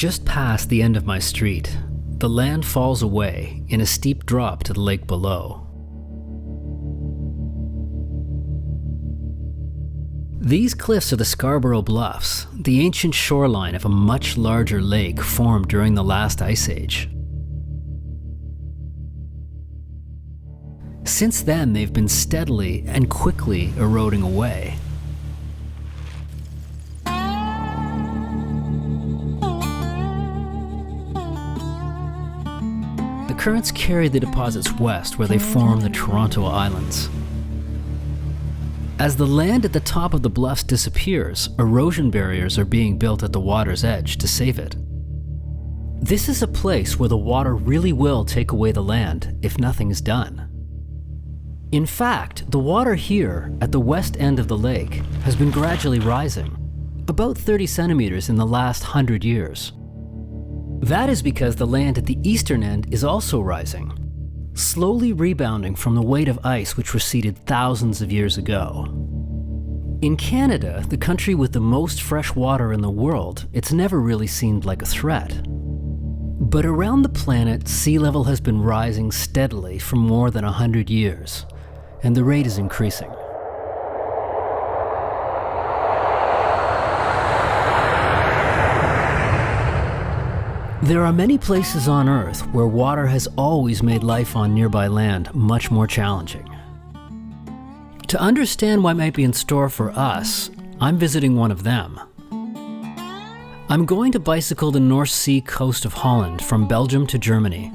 Just past the end of my street, the land falls away in a steep drop to the lake below. These cliffs are the Scarborough Bluffs, the ancient shoreline of a much larger lake formed during the last ice age. Since then, they've been steadily and quickly eroding away. The currents carry the deposits west where they form the Toronto Islands. As the land at the top of the bluffs disappears, erosion barriers are being built at the water's edge to save it. This is a place where the water really will take away the land if nothing is done. In fact, the water here at the west end of the lake has been gradually rising, about 30 centimeters in the last 100 years. That is because the land at the eastern end is also rising, slowly rebounding from the weight of ice which receded thousands of years ago. In Canada, the country with the most fresh water in the world, it's never really seemed like a threat. But around the planet, sea level has been rising steadily for more than 100 years, and the rate is increasing. There are many places on Earth where water has always made life on nearby land much more challenging. To understand what might be in store for us, I'm visiting one of them. I'm going to bicycle the North Sea coast of Holland from Belgium to Germany.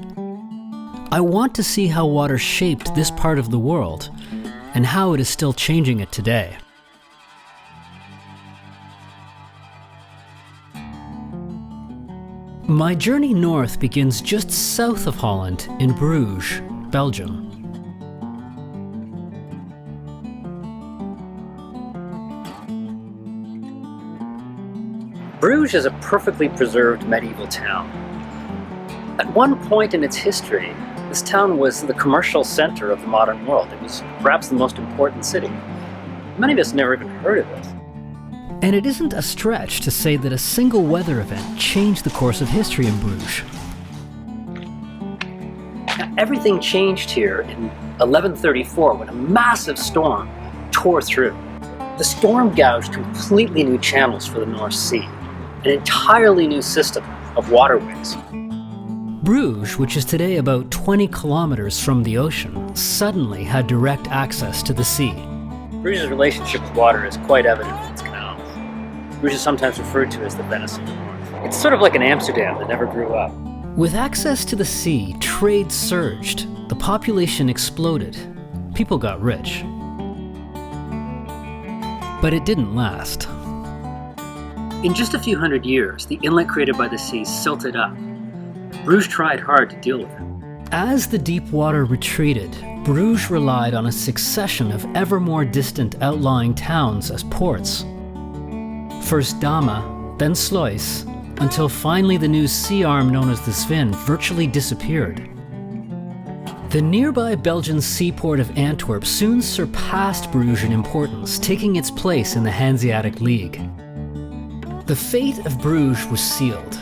I want to see how water shaped this part of the world and how it is still changing it today. My journey north begins just south of Holland in Bruges, Belgium. Bruges is a perfectly preserved medieval town. At one point in its history, this town was the commercial center of the modern world. It was perhaps the most important city. Many of us never even heard of it. And it isn't a stretch to say that a single weather event changed the course of history in Bruges. Now, everything changed here in 1134 when a massive storm tore through. The storm gouged completely new channels for the North Sea, an entirely new system of waterways. Bruges, which is today about 20 kilometers from the ocean, suddenly had direct access to the sea. Bruges' relationship with water is quite evident in its canals. Bruges is sometimes referred to as the Venice of the North. It's sort of like an Amsterdam that never grew up. With access to the sea, trade surged. The population exploded. People got rich. But it didn't last. In just a few hundred years, the inlet created by the sea silted up. Bruges tried hard to deal with it. As the deep water retreated, Bruges relied on a succession of ever more distant outlying towns as ports. First Dama, then Sluis, until finally the new sea arm known as the Sven virtually disappeared. The nearby Belgian seaport of Antwerp soon surpassed Bruges in importance, taking its place in the Hanseatic League. The fate of Bruges was sealed.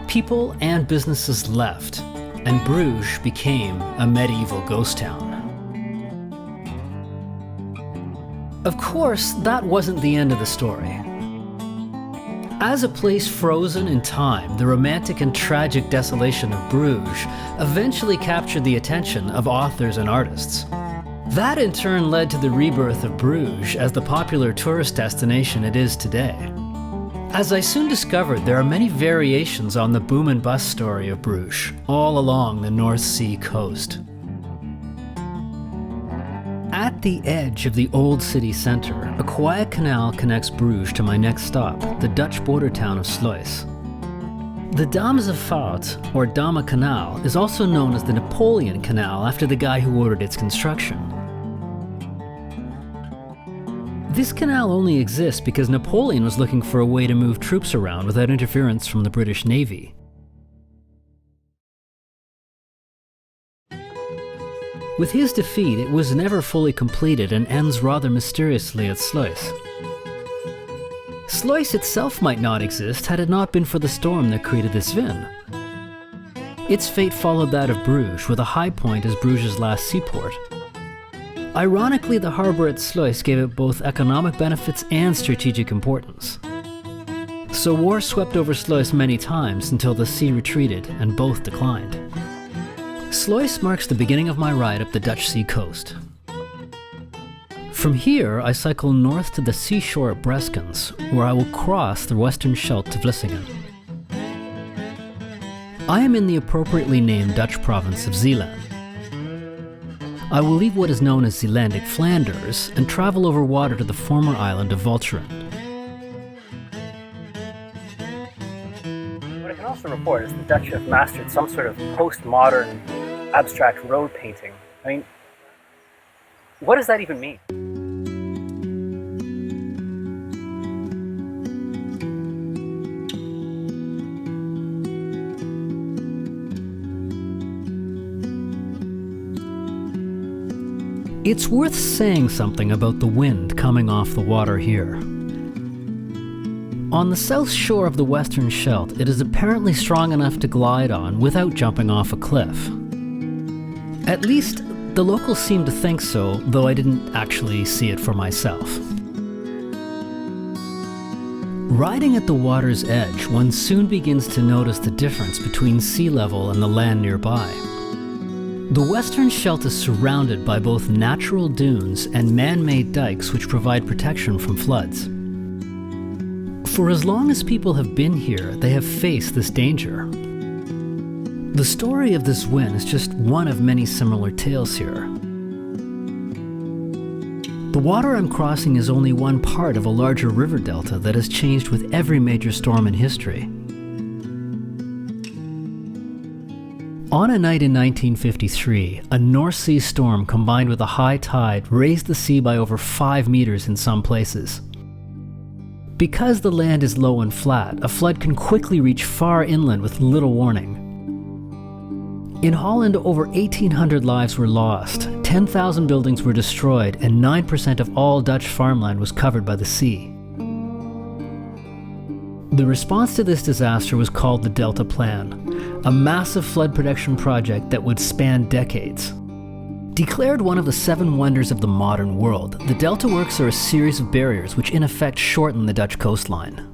People and businesses left, and Bruges became a medieval ghost town. Of course, that wasn't the end of the story. As a place frozen in time, the romantic and tragic desolation of Bruges eventually captured the attention of authors and artists. That in turn led to the rebirth of Bruges as the popular tourist destination it is today. As I soon discovered, there are many variations on the boom and bust story of Bruges, all along the North Sea coast. At the edge of the old city centre, a quiet canal connects Bruges to my next stop, the Dutch border town of Sluis. The Dames of Vaart, or Dama Canal, is also known as the Napoleon Canal after the guy who ordered its construction. This canal only exists because Napoleon was looking for a way to move troops around without interference from the British Navy. With his defeat, it was never fully completed and ends rather mysteriously at Sluis. Sluis itself might not exist had it not been for the storm that created this Vin. Its fate followed that of Bruges, with a high point as Bruges' last seaport. Ironically, the harbour at Sluis gave it both economic benefits and strategic importance. So war swept over Sluis many times until the sea retreated and both declined. Sluis marks the beginning of my ride up the Dutch sea coast. From here, I cycle north to the seashore at Breskens, where I will cross the western Scheldt to Vlissingen. I am in the appropriately named Dutch province of Zeeland. I will leave what is known as Zeelandic Flanders and travel over water to the former island of Walcheren. What I can also report is the Dutch have mastered some sort of postmodern abstract road painting. I mean, what does that even mean? It's worth saying something about the wind coming off the water here. On the south shore of the western Scheldt, it is apparently strong enough to glide on without jumping off a cliff. At least, the locals seem to think so, though I didn't actually see it for myself. Riding at the water's edge, one soon begins to notice the difference between sea level and the land nearby. The western Scheldt is surrounded by both natural dunes and man-made dikes which provide protection from floods. For as long as people have been here, they have faced this danger. The story of this win is just one of many similar tales here. The water I'm crossing is only one part of a larger river delta that has changed with every major storm in history. On a night in 1953, a North Sea storm combined with a high tide raised the sea by over 5 meters in some places. Because the land is low and flat, a flood can quickly reach far inland with little warning. In Holland, over 1,800 lives were lost, 10,000 buildings were destroyed, and 9% of all Dutch farmland was covered by the sea. The response to this disaster was called the Delta Plan, a massive flood protection project that would span decades. Declared one of the 7 wonders of the modern world, the Delta Works are a series of barriers which in effect shorten the Dutch coastline.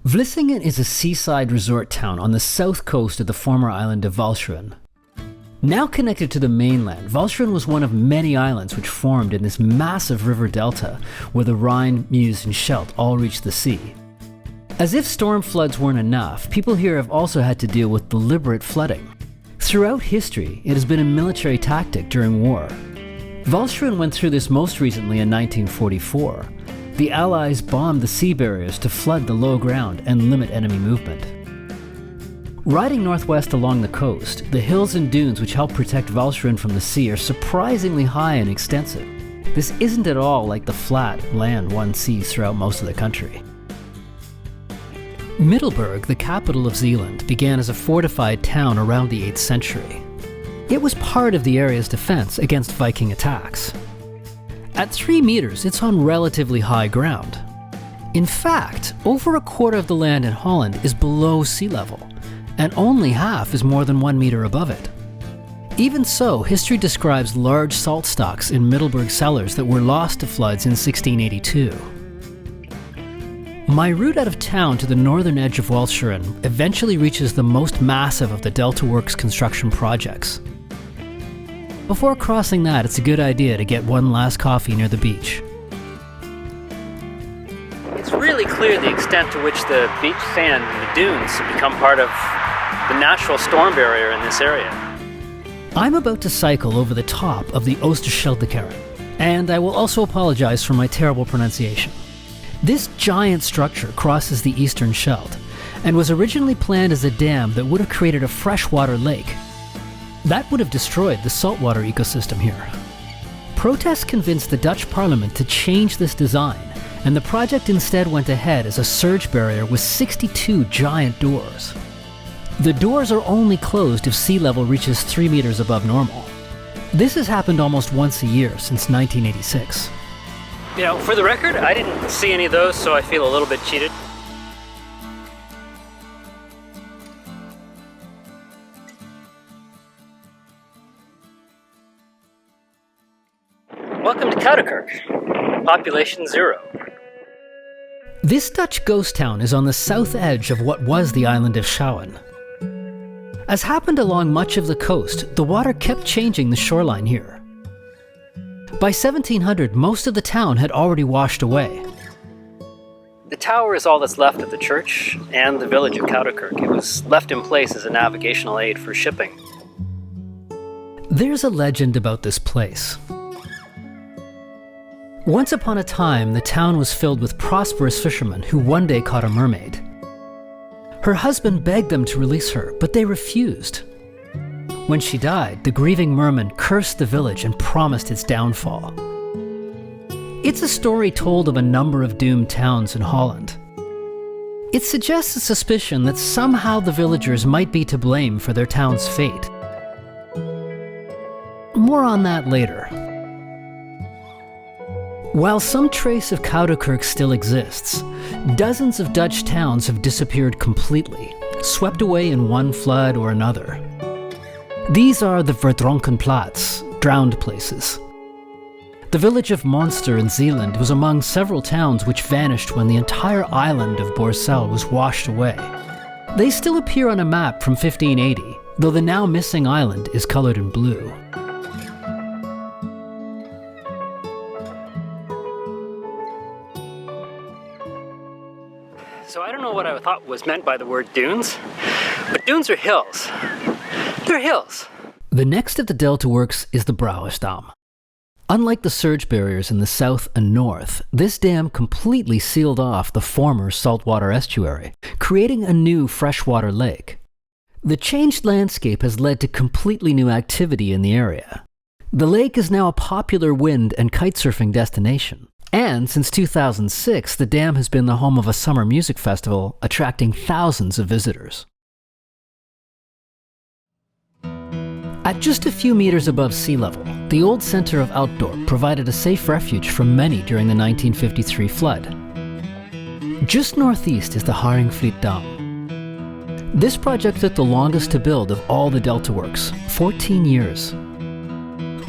Vlissingen is a seaside resort town on the south coast of the former island of Walcheren. Now connected to the mainland, Walcheren was one of many islands which formed in this massive river delta where the Rhine, Meuse, and Scheldt all reach the sea. As if storm floods weren't enough, people here have also had to deal with deliberate flooding. Throughout history, it has been a military tactic during war. Walcheren went through this most recently in 1944. The Allies bombed the sea barriers to flood the low ground and limit enemy movement. Riding northwest along the coast, the hills and dunes which help protect Walcheren from the sea are surprisingly high and extensive. This isn't at all like the flat land one sees throughout most of the country. Middelburg, the capital of Zeeland, began as a fortified town around the 8th century. It was part of the area's defense against Viking attacks. At 3 meters, it's on relatively high ground. In fact, over a quarter of the land in Holland is below sea level, and only half is more than 1 meter above it. Even so, history describes large salt stocks in Middelburg cellars that were lost to floods in 1682. My route out of town to the northern edge of Walcheren eventually reaches the most massive of the Delta Works construction projects. Before crossing that, it's a good idea to get one last coffee near the beach. It's really clear the extent to which the beach sand and the dunes have become part of the natural storm barrier in this area. I'm about to cycle over the top of the Oosterscheldekeren, and I will also apologize for my terrible pronunciation. This giant structure crosses the eastern Scheldt and was originally planned as a dam that would have created a freshwater lake. That would have destroyed the saltwater ecosystem here. Protests convinced the Dutch parliament to change this design, and the project instead went ahead as a surge barrier with 62 giant doors. The doors are only closed if sea level reaches 3 meters above normal. This has happened almost once a year since 1986. You know, for the record, I didn't see any of those, so I feel a little bit cheated. Welcome to Koudekerk, population 0. This Dutch ghost town is on the south edge of what was the island of Schouwen. As happened along much of the coast, the water kept changing the shoreline here. By 1700, most of the town had already washed away. The tower is all that's left of the church and the village of Koudekerk. It was left in place as a navigational aid for shipping. There's a legend about this place. Once upon a time, the town was filled with prosperous fishermen who one day caught a mermaid. Her husband begged them to release her, but they refused. When she died, the grieving merman cursed the village and promised its downfall. It's a story told of a number of doomed towns in Holland. It suggests a suspicion that somehow the villagers might be to blame for their town's fate. More on that later. While some trace of Koudekerk still exists, dozens of Dutch towns have disappeared completely, swept away in one flood or another. These are the verdronken plaats, drowned places. The village of Monster in Zeeland was among several towns which vanished when the entire island of Borcel was washed away. They still appear on a map from 1580, though the now missing island is colored in blue. So I don't know what I thought was meant by the word dunes, but dunes are hills. They're hills. The next of the delta works is the Brouwersdam. Unlike the surge barriers in the south and north, this dam completely sealed off the former saltwater estuary, creating a new freshwater lake. The changed landscape has led to completely new activity in the area. The lake is now a popular wind and kitesurfing destination. And since 2006, the dam has been the home of a summer music festival, attracting thousands of visitors. At just a few meters above sea level, the old center of Outdorp provided a safe refuge for many during the 1953 flood. Just northeast is the Haringvliet Dam. This project took the longest to build of all the delta works, 14 years.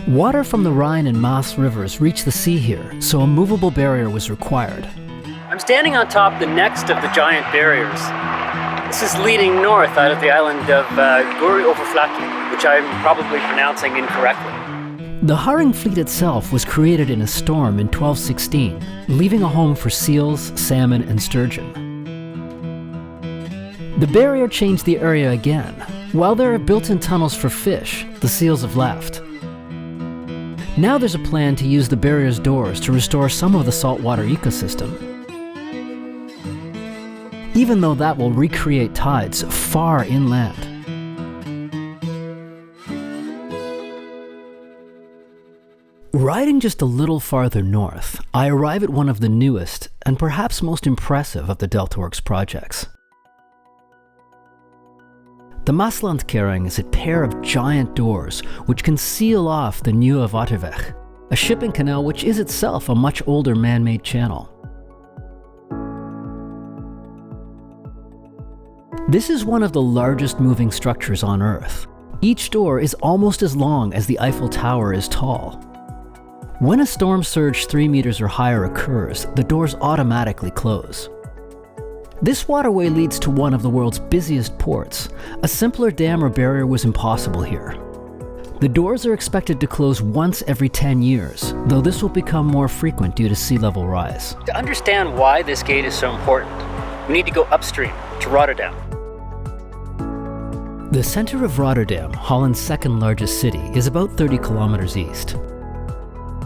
Water from the Rhine and Maas rivers reached the sea here, so a movable barrier was required. I'm standing on top the next of the giant barriers. This is leading north out of the island of Guri-Overflakkee, which I'm probably pronouncing incorrectly. The Haringvliet itself was created in a storm in 1216, leaving a home for seals, salmon, and sturgeon. The barrier changed the area again. While there are built-in tunnels for fish, the seals have left. Now there's a plan to use the barrier's doors to restore some of the saltwater ecosystem, even though that will recreate tides far inland. Riding just a little farther north, I arrive at one of the newest and perhaps most impressive of the DeltaWorks projects. The Maaslandkering is a pair of giant doors which can seal off the Nieuwe Waterweg, a shipping canal which is itself a much older man-made channel. This is one of the largest moving structures on Earth. Each door is almost as long as the Eiffel Tower is tall. When a storm surge 3 meters or higher occurs, the doors automatically close. This waterway leads to one of the world's busiest ports. A simpler dam or barrier was impossible here. The doors are expected to close once every 10 years, though this will become more frequent due to sea level rise. To understand why this gate is so important, we need to go upstream to Rotterdam. The center of Rotterdam, Holland's second largest city, is about 30 kilometers east.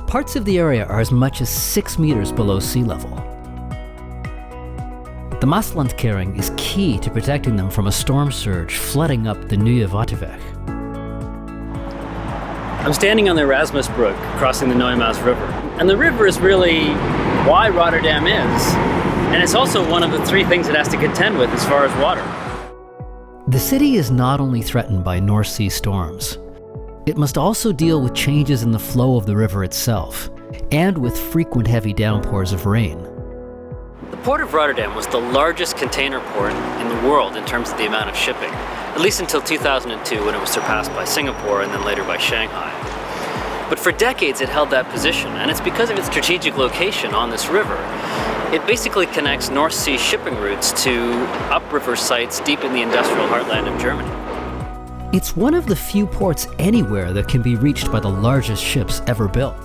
Parts of the area are as much as 6 meters below sea level. The Maaslandkering is key to protecting them from a storm surge flooding up the Nieuwe Waterweg. I'm standing on the Erasmusbrug, crossing the Neumaas River. And the river is really why Rotterdam is. And it's also one of the 3 things it has to contend with as far as water. The city is not only threatened by North Sea storms, it must also deal with changes in the flow of the river itself. and with frequent heavy downpours of rain. The port of Rotterdam was the largest container port in the world in terms of the amount of shipping, at least until 2002 when it was surpassed by Singapore and then later by Shanghai. But for decades it held that position, and it's because of its strategic location on this river. It basically connects North Sea shipping routes to upriver sites deep in the industrial heartland of Germany. It's one of the few ports anywhere that can be reached by the largest ships ever built.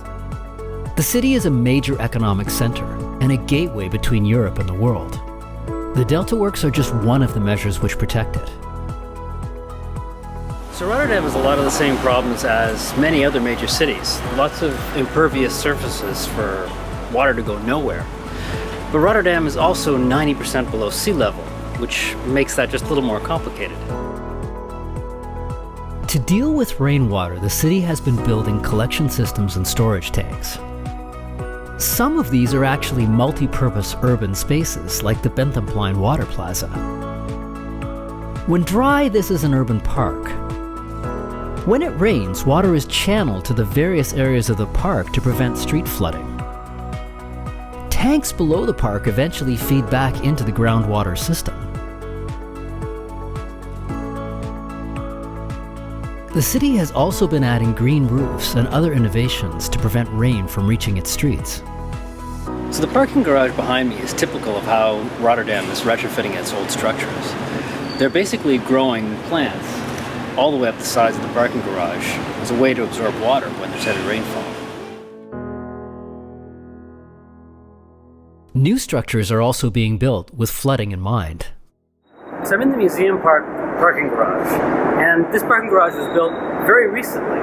The city is a major economic center and a gateway between Europe and the world. The Delta Works are just one of the measures which protect it. So Rotterdam has a lot of the same problems as many other major cities. Lots of impervious surfaces for water to go nowhere. But Rotterdam is also 90% below sea level, which makes that just a little more complicated. To deal with rainwater, the city has been building collection systems and storage tanks. Some of these are actually multi-purpose urban spaces, like the Benthemplein Water Plaza. When dry, this is an urban park. When it rains, water is channeled to the various areas of the park to prevent street flooding. Tanks below the park eventually feed back into the groundwater system. The city has also been adding green roofs and other innovations to prevent rain from reaching its streets. So the parking garage behind me is typical of how Rotterdam is retrofitting its old structures. They're basically growing plants all the way up the sides of the parking garage as a way to absorb water when there's heavy rainfall. New structures are also being built with flooding in mind. So I'm in the museum parking garage, and this parking garage was built very recently,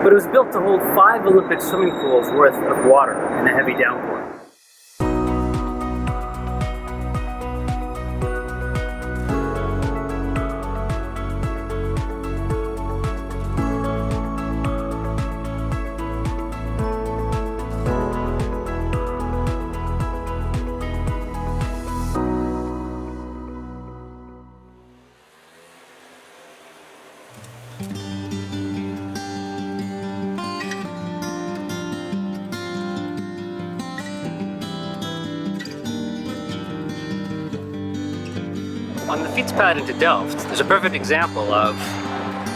but it was built to hold 5 Olympic swimming pools worth of water in a heavy downpour. On the Fietspad into Delft, there's a perfect example of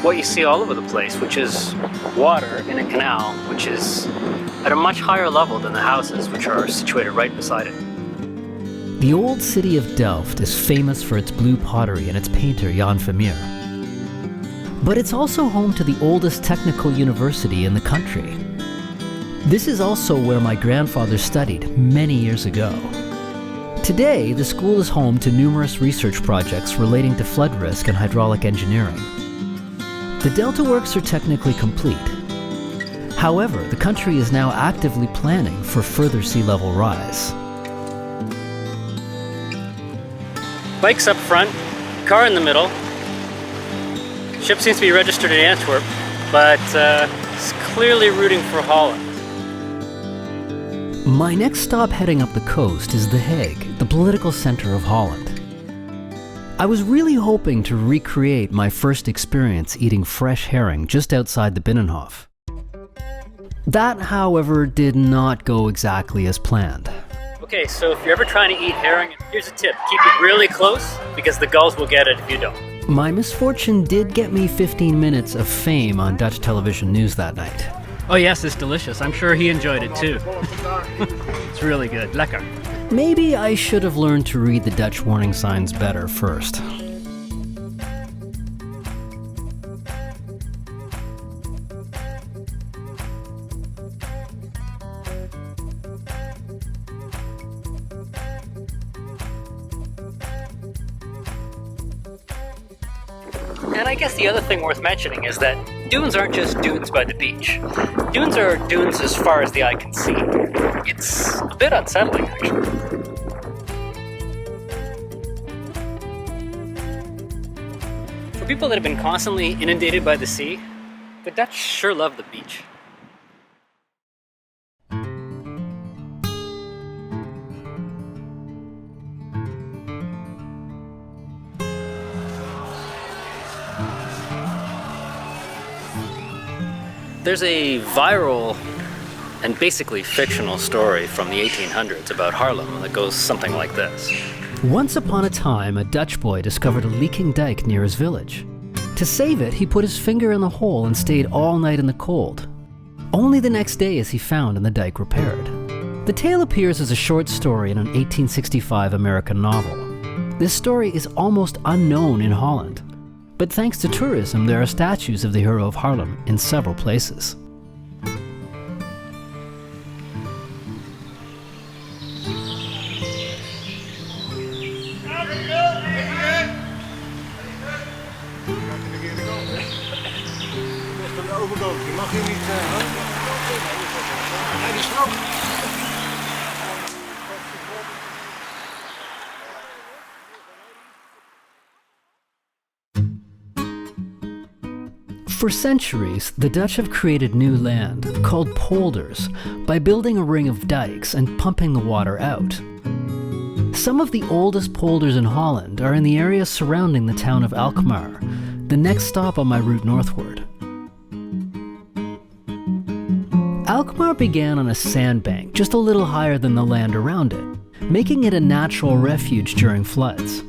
what you see all over the place, which is water in a canal, which is at a much higher level than the houses, which are situated right beside it. The old city of Delft is famous for its blue pottery and its painter Jan Vermeer. But it's also home to the oldest technical university in the country. This is also where my grandfather studied many years ago. Today, the school is home to numerous research projects relating to flood risk and hydraulic engineering. The Delta Works are technically complete. However, the country is now actively planning for further sea level rise. Bikes up front, car in the middle. Ship seems to be registered in Antwerp, but it's clearly rooting for Holland. My next stop heading up the coast is The Hague, the political center of Holland. I was really hoping to recreate my first experience eating fresh herring just outside the Binnenhof. That, however, did not go exactly as planned. Okay, so if you're ever trying to eat herring, here's a tip. Keep it really close, because the gulls will get it if you don't. My misfortune did get me 15 minutes of fame on Dutch television news that night. Oh yes, it's delicious. I'm sure he enjoyed it too. It's really good. Lekker. Maybe I should have learned to read the Dutch warning signs better first. And I guess the other thing worth mentioning is that dunes aren't just dunes by the beach. Dunes are dunes as far as the eye can see. It's a bit unsettling, actually. For people that have been constantly inundated by the sea, the Dutch sure love the beach. There's a viral and basically fictional story from the 1800s about Haarlem that goes something like this. Once upon a time, a Dutch boy discovered a leaking dike near his village. To save it, he put his finger in the hole and stayed all night in the cold. Only the next day is he found and the dike repaired. The tale appears as a short story in an 1865 American novel. This story is almost unknown in Holland, but thanks to tourism, there are statues of the hero of Haarlem in several places. For centuries, the Dutch have created new land, called polders, by building a ring of dikes and pumping the water out. Some of the oldest polders in Holland are in the area surrounding the town of Alkmaar, the next stop on my route northward. Alkmaar began on a sandbank just a little higher than the land around it, making it a natural refuge during floods.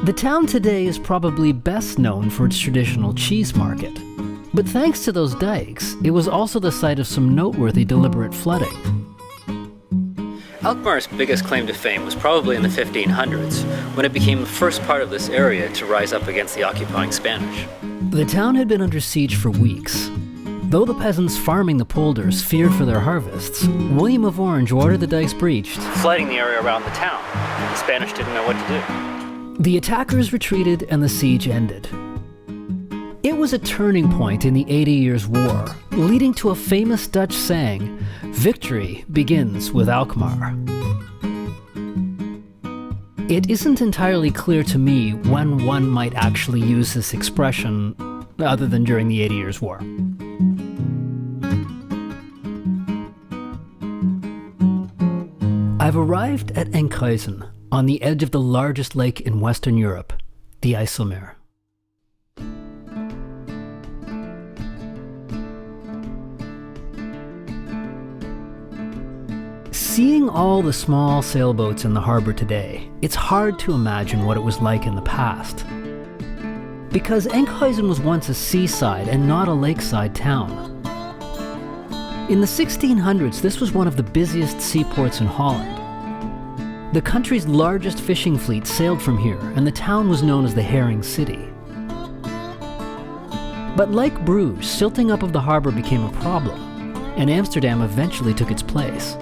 The town today is probably best known for its traditional cheese market. But thanks to those dikes, it was also the site of some noteworthy deliberate flooding. Alkmaar's biggest claim to fame was probably in the 1500s, when it became the first part of this area to rise up against the occupying Spanish. The town had been under siege for weeks. Though the peasants farming the polders feared for their harvests, William of Orange ordered the dikes breached, flooding the area around the town. The Spanish didn't know what to do. The attackers retreated and the siege ended. It was a turning point in the 80 Years' War, leading to a famous Dutch saying, "Victory begins with Alkmaar." It isn't entirely clear to me when one might actually use this expression, other than during the 80 Years' War. I've arrived at Enkhuizen, on the edge of the largest lake in Western Europe, the IJsselmeer. Seeing all the small sailboats in the harbor today, it's hard to imagine what it was like in the past. Because Enkhuizen was once a seaside and not a lakeside town. In the 1600s, this was one of the busiest seaports in Holland. The country's largest fishing fleet sailed from here, and the town was known as the Herring City. But like Bruges, silting up of the harbor became a problem, and Amsterdam eventually took its place.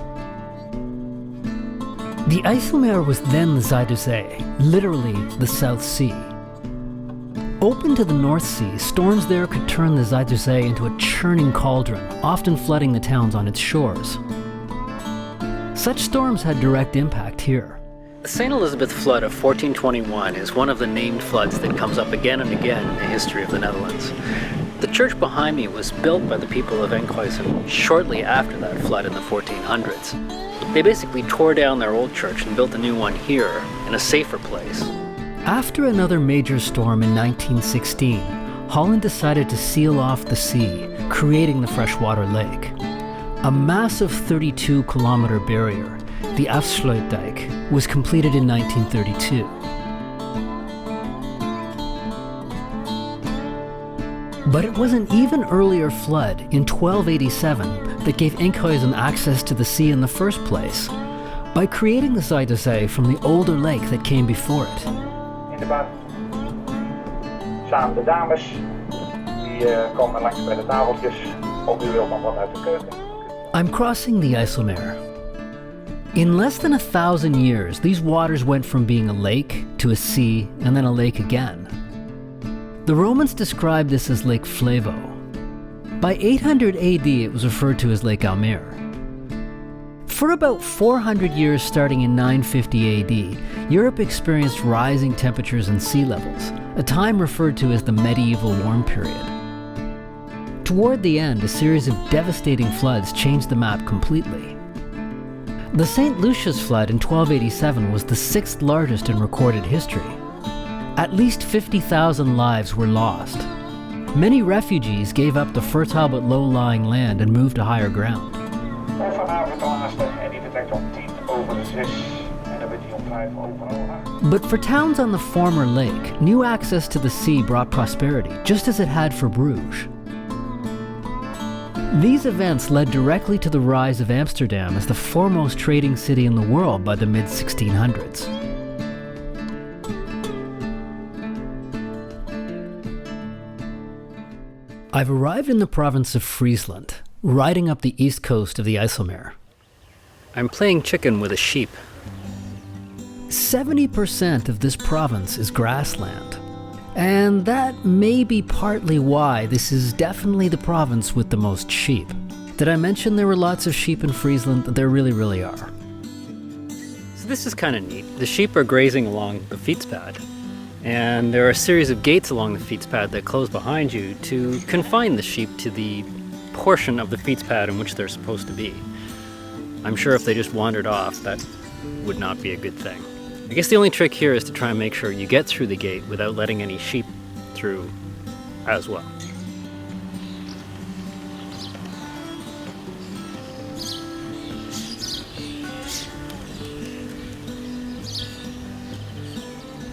The IJsselmeer was then the Zuiderzee, literally the South Sea. Open to the North Sea, storms there could turn the Zuiderzee into a churning cauldron, often flooding the towns on its shores. Such storms had direct impact here. The St. Elizabeth flood of 1421 is one of the named floods that comes up again and again in the history of the Netherlands. The church behind me was built by the people of Enkhuizen shortly after that flood in the 1400s. They basically tore down their old church and built a new one here, in a safer place. After another major storm in 1916, Holland decided to seal off the sea, creating the freshwater lake. A massive 32-kilometer barrier, the Afsluitdijk, was completed in 1932. But it was an even earlier flood in 1287 that gave Enkhuizen access to the sea in the first place, by creating the Zuiderzee from the older lake that came before it. In de baan. Samen de dames, die komen langs bij de tafeltjes, of u wilt nog wat uit de keuken. I'm crossing the IJsselmeer. In less than 1,000 years, these waters went from being a lake to a sea and then a lake again. The Romans described this as Lake Flevo. By 800 AD, it was referred to as Lake Almere. For about 400 years starting in 950 AD, Europe experienced rising temperatures and sea levels, a time referred to as the medieval warm period. Toward the end, a series of devastating floods changed the map completely. The St. Lucia's flood in 1287 was the 6th largest in recorded history. At least 50,000 lives were lost. Many refugees gave up the fertile but low-lying land and moved to higher ground. Of vanavond de laatste en die vertrekt om 6:10. En dan wordt die om 5:00. But for towns on the former lake, new access to the sea brought prosperity, just as it had for Bruges. These events led directly to the rise of Amsterdam as the foremost trading city in the world by the mid-1600s. I've arrived in the province of Friesland, riding up the east coast of the IJsselmeer. I'm playing chicken with a sheep. 70% of this province is grassland, and that may be partly why this is definitely the province with the most sheep. Did I mention there were lots of sheep in Friesland? There really are. So this is kind of neat. The sheep are grazing along the Fietspad, and there are a series of gates along the Fietspad that close behind you to confine the sheep to the portion of the Fietspad in which they're supposed to be. I'm sure if they just wandered off, that would not be a good thing. I guess the only trick here is to try and make sure you get through the gate without letting any sheep through as well.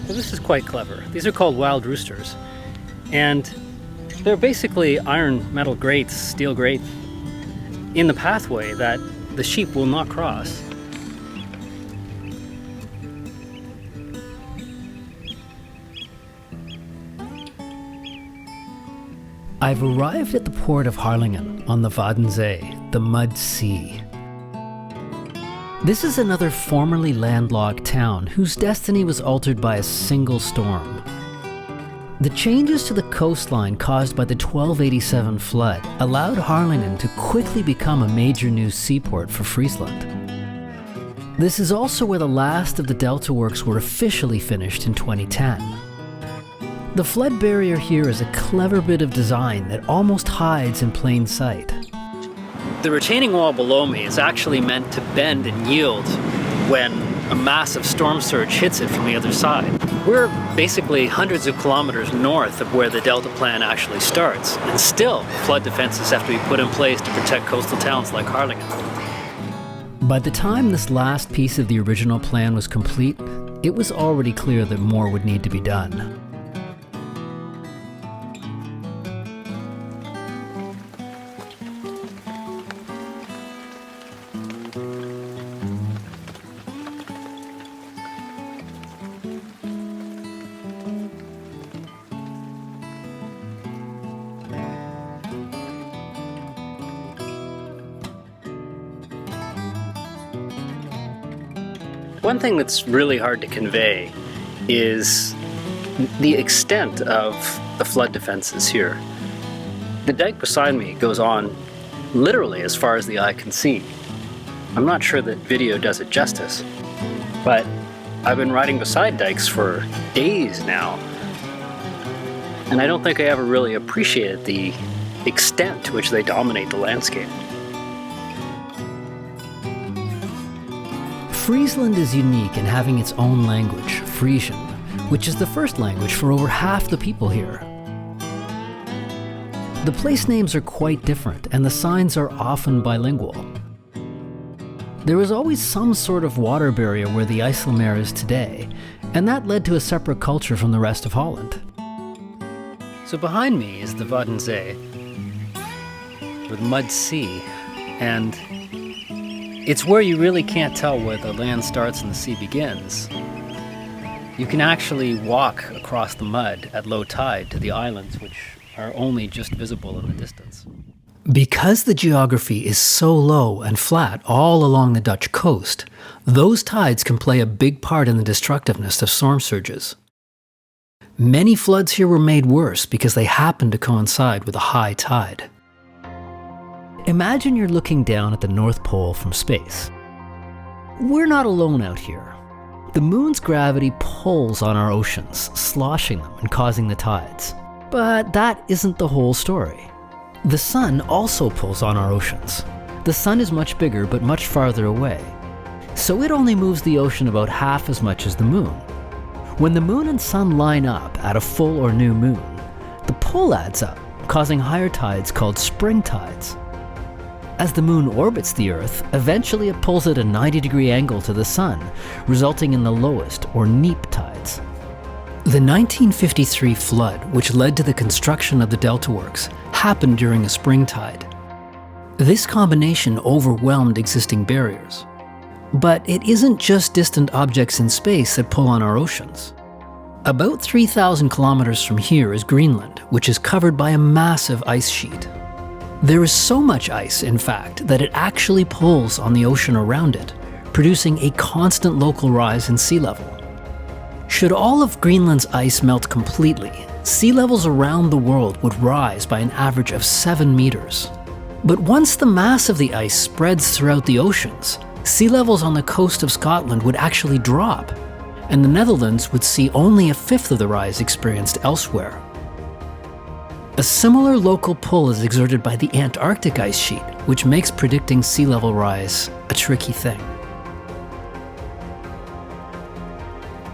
So this is quite clever. These are called wild roosters, and they're basically iron metal grates, steel grates, in the pathway that the sheep will not cross. I've arrived at the port of Harlingen on the Waddenzee, the Mud Sea. This is another formerly landlocked town whose destiny was altered by a single storm. The changes to the coastline caused by the 1287 flood allowed Harlingen to quickly become a major new seaport for Friesland. This is also where the last of the Delta works were officially finished in 2010. The flood barrier here is a clever bit of design that almost hides in plain sight. The retaining wall below me is actually meant to bend and yield when a massive storm surge hits it from the other side. We're basically hundreds of kilometers north of where the Delta plan actually starts, and still flood defenses have to be put in place to protect coastal towns like Harlingen. By the time this last piece of the original plan was complete, it was already clear that more would need to be done. One thing that's really hard to convey is the extent of the flood defenses here. The dike beside me goes on literally as far as the eye can see. I'm not sure that video does it justice, but I've been riding beside dikes for days now, and I don't think I ever really appreciated the extent to which they dominate the landscape. Friesland is unique in having its own language, Frisian, which is the first language for over half the people here. The place names are quite different, and the signs are often bilingual. There was always some sort of water barrier where the IJsselmeer is today, and that led to a separate culture from the rest of Holland. So behind me is the Waddenzee, or the Mud Sea, and it's where you really can't tell where the land starts and the sea begins. You can actually walk across the mud at low tide to the islands, which are only just visible in the distance. Because the geography is so low and flat all along the Dutch coast, those tides can play a big part in the destructiveness of storm surges. Many floods here were made worse because they happened to coincide with a high tide. Imagine you're looking down at the North Pole from space. We're not alone out here. The moon's gravity pulls on our oceans, sloshing them and causing the tides. But that isn't the whole story. The sun also pulls on our oceans. The sun is much bigger but much farther away, so it only moves the ocean about half as much as the moon. When the moon and sun line up at a full or new moon, the pull adds up, causing higher tides called spring tides. As the moon orbits the Earth, eventually it pulls at a 90-degree angle to the sun, resulting in the lowest, or neap tides. The 1953 flood, which led to the construction of the Delta Works, happened during a spring tide. This combination overwhelmed existing barriers. But it isn't just distant objects in space that pull on our oceans. About 3,000 kilometers from here is Greenland, which is covered by a massive ice sheet. There is so much ice, in fact, that it actually pulls on the ocean around it, producing a constant local rise in sea level. Should all of Greenland's ice melt completely, sea levels around the world would rise by an average of 7 meters. But once the mass of the ice spreads throughout the oceans, sea levels on the coast of Scotland would actually drop, and the Netherlands would see only a fifth of the rise experienced elsewhere. A similar local pull is exerted by the Antarctic ice sheet, which makes predicting sea level rise a tricky thing.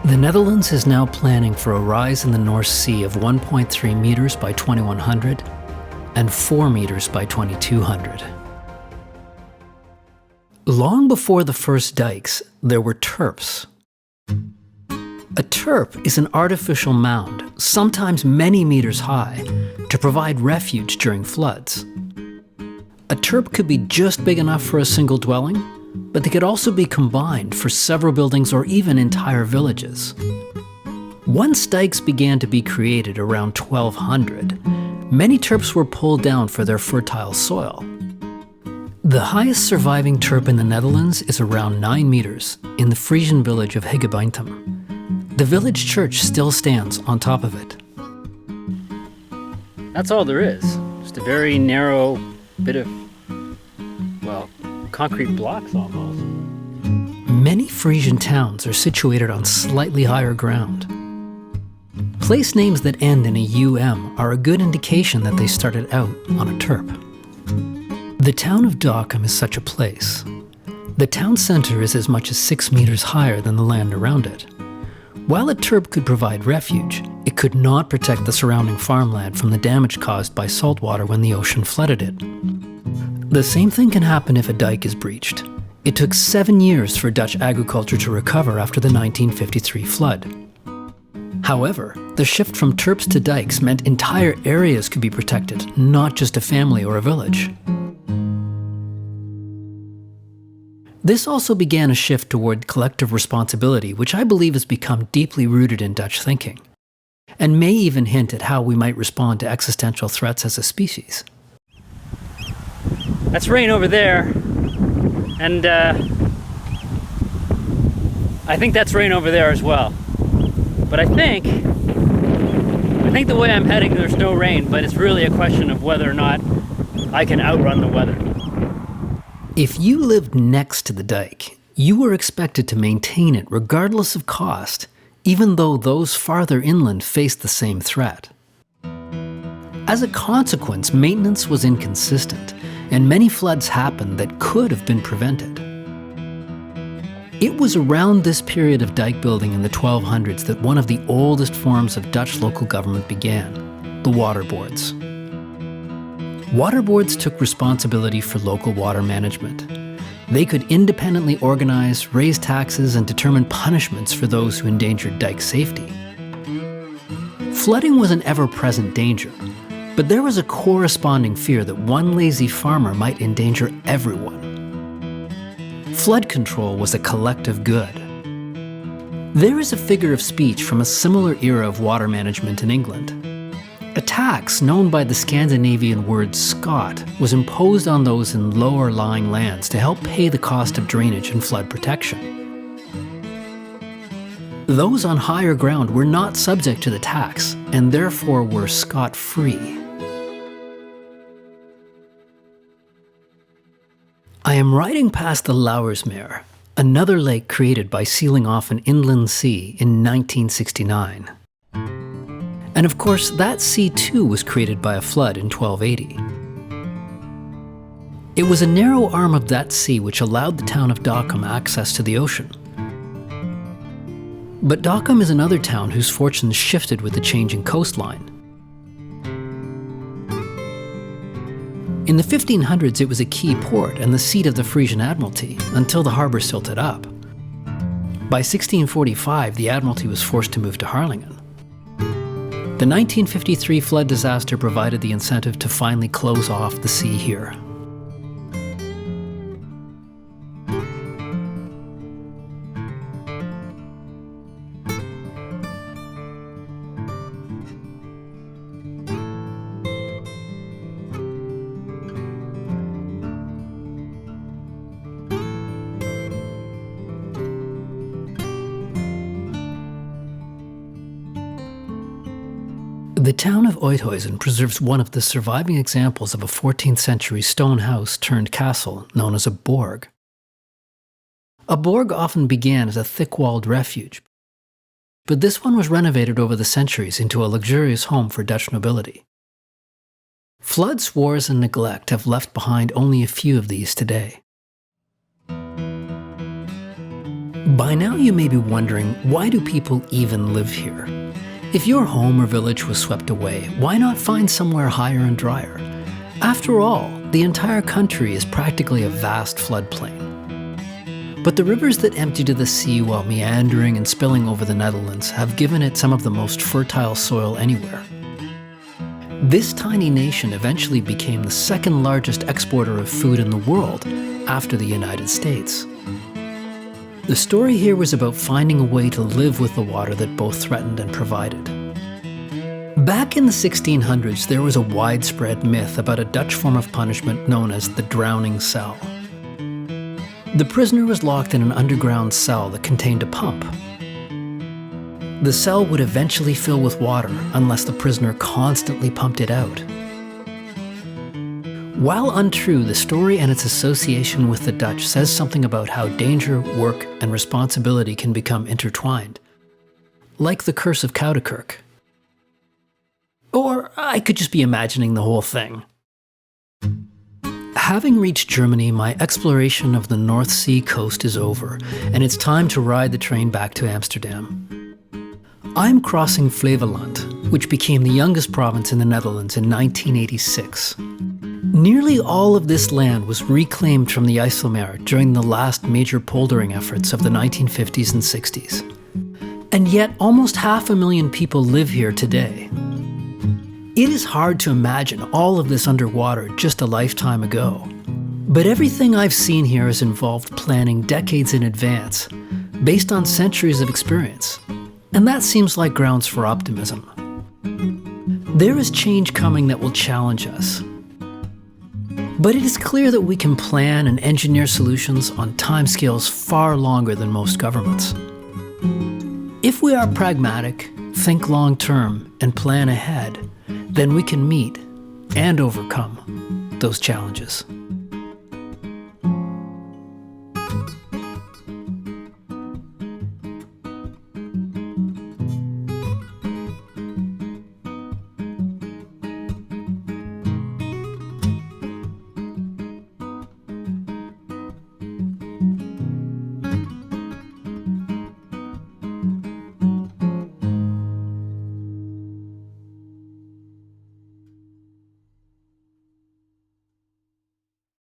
The Netherlands is now planning for a rise in the North Sea of 1.3 meters by 2100 and 4 meters by 2200. Long before the first dikes, there were terps. A terp is an artificial mound, sometimes many meters high, to provide refuge during floods. A terp could be just big enough for a single dwelling, but they could also be combined for several buildings or even entire villages. Once dikes began to be created around 1200, many terps were pulled down for their fertile soil. The highest surviving terp in the Netherlands is around 9 meters in the Frisian village of Higgebeintem. The village church still stands on top of it. That's all there is. Just a very narrow bit of, well, concrete blocks almost. Many Frisian towns are situated on slightly higher ground. Place names that end in a UM are a good indication that they started out on a terp. The town of Dockum is such a place. The town center is as much as 6 meters higher than the land around it. While a terp could provide refuge, it could not protect the surrounding farmland from the damage caused by saltwater when the ocean flooded it. The same thing can happen if a dike is breached. It took 7 years for Dutch agriculture to recover after the 1953 flood. However, the shift from terps to dikes meant entire areas could be protected, not just a family or a village. This also began a shift toward collective responsibility, which I believe has become deeply rooted in Dutch thinking, and may even hint at how we might respond to existential threats as a species. That's rain over there, and I think that's rain over there as well. But I think the way I'm heading, there's no rain, but it's really a question of whether or not I can outrun the weather. If you lived next to the dike, you were expected to maintain it regardless of cost, even though those farther inland faced the same threat. As a consequence, maintenance was inconsistent, and many floods happened that could have been prevented. It was around this period of dike building in the 1200s that one of the oldest forms of Dutch local government began, the waterboards. Waterboards took responsibility for local water management. They could independently organize, raise taxes, and determine punishments for those who endangered dike safety. Flooding was an ever-present danger, but there was a corresponding fear that one lazy farmer might endanger everyone. Flood control was a collective good. There is a figure of speech from a similar era of water management in England. A tax known by the Scandinavian word scot was imposed on those in lower lying lands to help pay the cost of drainage and flood protection. Those on higher ground were not subject to the tax and therefore were scot-free. I am riding past the Lauwersmeer, another lake created by sealing off an inland sea in 1969. And of course, that sea too was created by a flood in 1280. It was a narrow arm of that sea which allowed the town of Dockum access to the ocean. But Dockum is another town whose fortunes shifted with the changing coastline. In the 1500s, it was a key port and the seat of the Frisian Admiralty until the harbour silted up. By 1645, the Admiralty was forced to move to Harlingen. The 1953 flood disaster provided the incentive to finally close off the sea here. The town of Oudhuizen preserves one of the surviving examples of a 14th century stone house turned castle known as a borg. A borg often began as a thick-walled refuge, but this one was renovated over the centuries into a luxurious home for Dutch nobility. Floods, wars, and neglect have left behind only a few of these today. By now you may be wondering, why do people even live here? If your home or village was swept away, why not find somewhere higher and drier? After all, the entire country is practically a vast floodplain. But the rivers that empty to the sea while meandering and spilling over the Netherlands have given it some of the most fertile soil anywhere. This tiny nation eventually became the second largest exporter of food in the world after the United States. The story here was about finding a way to live with the water that both threatened and provided. Back in the 1600s, there was a widespread myth about a Dutch form of punishment known as the drowning cell. The prisoner was locked in an underground cell that contained a pump. The cell would eventually fill with water unless the prisoner constantly pumped it out. While untrue, the story and its association with the Dutch says something about how danger, work, and responsibility can become intertwined, like the curse of Koudekerk. Or I could just be imagining the whole thing. Having reached Germany, my exploration of the North Sea coast is over, and it's time to ride the train back to Amsterdam. I'm crossing Flevoland, which became the youngest province in the Netherlands in 1986. Nearly all of this land was reclaimed from the IJsselmeer during the last major poldering efforts of the 1950s and 60s. And yet almost 500,000 people live here today. It is hard to imagine all of this underwater just a lifetime ago. But everything I've seen here has involved planning decades in advance, based on centuries of experience. And that seems like grounds for optimism. There is change coming that will challenge us. But it is clear that we can plan and engineer solutions on timescales far longer than most governments. If we are pragmatic, think long-term, and plan ahead, then we can meet and overcome those challenges.